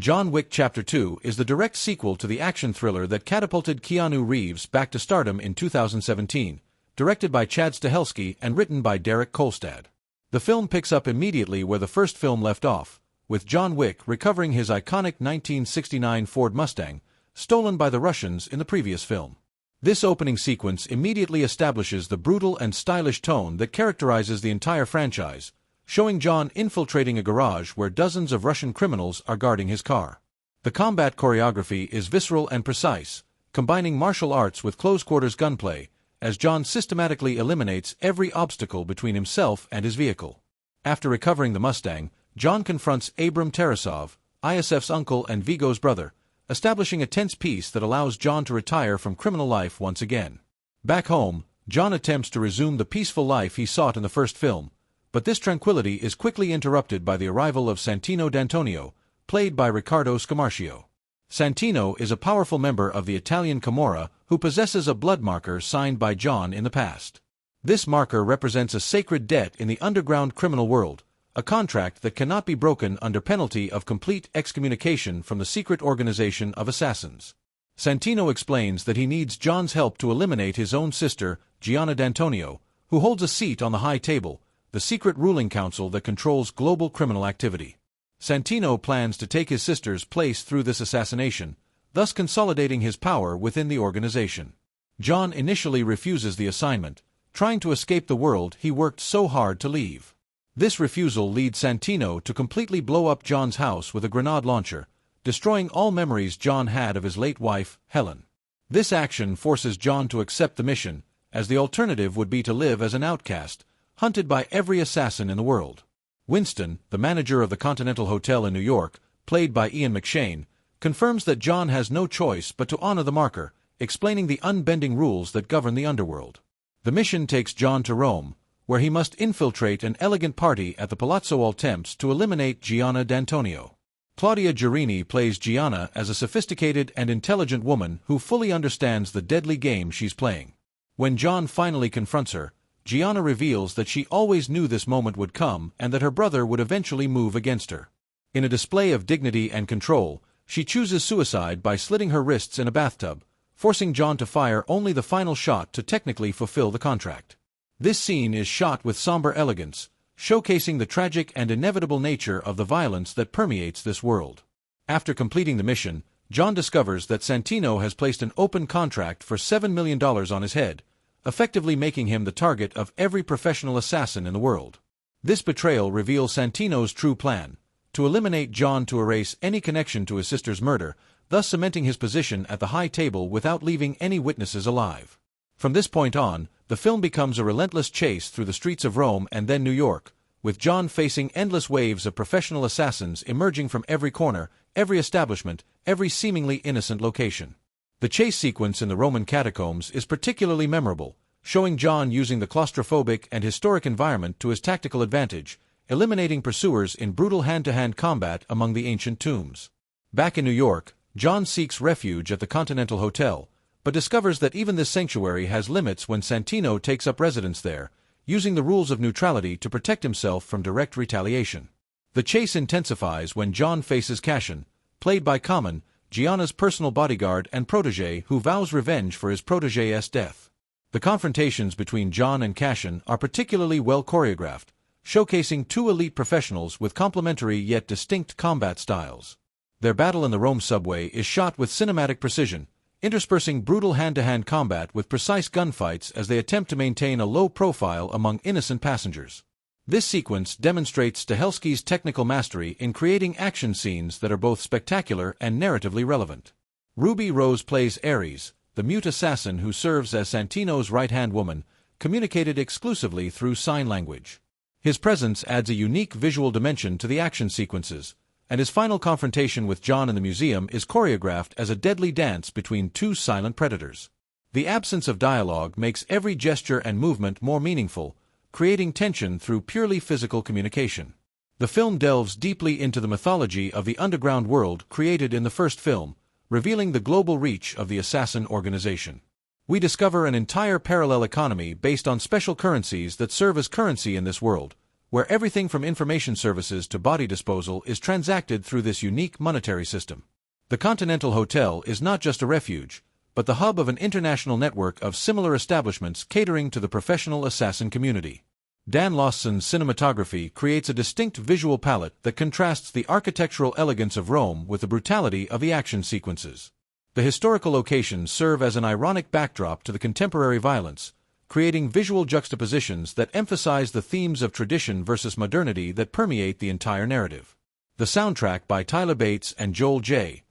John Wick Chapter 2 is the direct sequel to the action thriller that catapulted Keanu Reeves back to stardom in 2017, directed by Chad Stahelski and written by Derek Kolstad. The film picks up immediately where the first film left off, with John Wick recovering his iconic 1969 Ford Mustang, stolen by the Russians in the previous film. This opening sequence immediately establishes the brutal and stylish tone that characterizes the entire franchise, showing John infiltrating a garage where dozens of Russian criminals are guarding his car. The combat choreography is visceral and precise, combining martial arts with close-quarters gunplay, as John systematically eliminates every obstacle between himself and his vehicle. After recovering the Mustang, John confronts Abram Tarasov, ISF's uncle and Vigo's brother, establishing a tense peace that allows John to retire from criminal life once again. Back home, John attempts to resume the peaceful life he sought in the first film, but this tranquility is quickly interrupted by the arrival of Santino D'Antonio, played by Riccardo Scamarcio. Santino is a powerful member of the Italian Camorra who possesses a blood marker signed by John in the past. This marker represents a sacred debt in the underground criminal world, a contract that cannot be broken under penalty of complete excommunication from the secret organization of assassins. Santino explains that he needs John's help to eliminate his own sister, Gianna D'Antonio, who holds a seat on the High Table, the secret ruling council that controls global criminal activity. Santino plans to take his sister's place through this assassination, thus consolidating his power within the organization. John initially refuses the assignment, trying to escape the world he worked so hard to leave. This refusal leads Santino to completely blow up John's house with a grenade launcher, destroying all memories John had of his late wife, Helen. This action forces John to accept the mission, as the alternative would be to live as an outcast, hunted by every assassin in the world. Winston, the manager of the Continental Hotel in New York, played by Ian McShane, confirms that John has no choice but to honor the marker, explaining the unbending rules that govern the underworld. The mission takes John to Rome, where he must infiltrate an elegant party at the Palazzo al Temps to eliminate Gianna D'Antonio. Claudia Girini plays Gianna as a sophisticated and intelligent woman who fully understands the deadly game she's playing. When John finally confronts her, Gianna reveals that she always knew this moment would come and that her brother would eventually move against her. In a display of dignity and control, she chooses suicide by slitting her wrists in a bathtub, forcing John to fire only the final shot to technically fulfill the contract. This scene is shot with somber elegance, showcasing the tragic and inevitable nature of the violence that permeates this world. After completing the mission, John discovers that Santino has placed an open contract for $7 million on his head, effectively making him the target of every professional assassin in the world. This betrayal reveals Santino's true plan, to eliminate John to erase any connection to his sister's murder, thus cementing his position at the High Table without leaving any witnesses alive. From this point on, the film becomes a relentless chase through the streets of Rome and then New York, with John facing endless waves of professional assassins emerging from every corner, every establishment, every seemingly innocent location. The chase sequence in the Roman catacombs is particularly memorable, showing John using the claustrophobic and historic environment to his tactical advantage, eliminating pursuers in brutal hand-to-hand combat among the ancient tombs. Back in New York, John seeks refuge at the Continental Hotel, but discovers that even this sanctuary has limits when Santino takes up residence there, using the rules of neutrality to protect himself from direct retaliation. The chase intensifies when John faces Cashin, played by Common, Gianna's personal bodyguard and protégé who vows revenge for his protégé's death. The confrontations between John and Cashin are particularly well choreographed, showcasing two elite professionals with complementary yet distinct combat styles. Their battle in the Rome subway is shot with cinematic precision, interspersing brutal hand-to-hand combat with precise gunfights as they attempt to maintain a low profile among innocent passengers. This sequence demonstrates Stahelski's technical mastery in creating action scenes that are both spectacular and narratively relevant. Ruby Rose plays Ares, the mute assassin who serves as Santino's right-hand woman, communicated exclusively through sign language. His presence adds a unique visual dimension to the action sequences, and his final confrontation with John in the museum is choreographed as a deadly dance between two silent predators. The absence of dialogue makes every gesture and movement more meaningful, creating tension through purely physical communication. The film delves deeply into the mythology of the underground world created in the first film, revealing the global reach of the assassin organization. We discover an entire parallel economy based on special currencies that serve as currency in this world, where everything from information services to body disposal is transacted through this unique monetary system. The Continental Hotel is not just a refuge, but the hub of an international network of similar establishments catering to the professional assassin community. Dan Lawson's cinematography creates a distinct visual palette that contrasts the architectural elegance of Rome with the brutality of the action sequences. The historical locations serve as an ironic backdrop to the contemporary violence, creating visual juxtapositions that emphasize the themes of tradition versus modernity that permeate the entire narrative. The soundtrack by Tyler Bates and Joel J.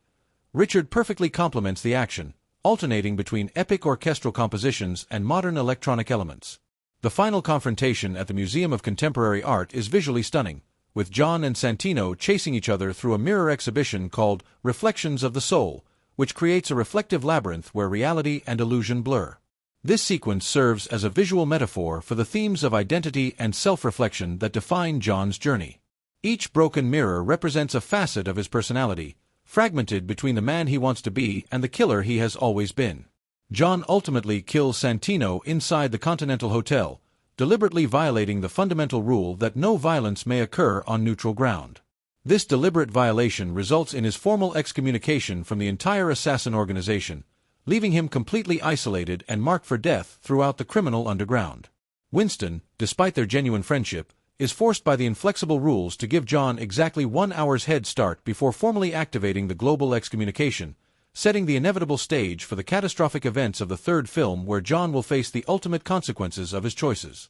Richard perfectly complements the action, alternating between epic orchestral compositions and modern electronic elements. The final confrontation at the Museum of Contemporary Art is visually stunning, with John and Santino chasing each other through a mirror exhibition called Reflections of the Soul, which creates a reflective labyrinth where reality and illusion blur. This sequence serves as a visual metaphor for the themes of identity and self-reflection that define John's journey. Each broken mirror represents a facet of his personality, fragmented between the man he wants to be and the killer he has always been. John ultimately kills Santino inside the Continental Hotel, deliberately violating the fundamental rule that no violence may occur on neutral ground. This deliberate violation results in his formal excommunication from the entire assassin organization, leaving him completely isolated and marked for death throughout the criminal underground. Winston, despite their genuine friendship, is forced by the inflexible rules to give John exactly 1 hour's head start before formally activating the global excommunication, setting the inevitable stage for the catastrophic events of the third film where John will face the ultimate consequences of his choices.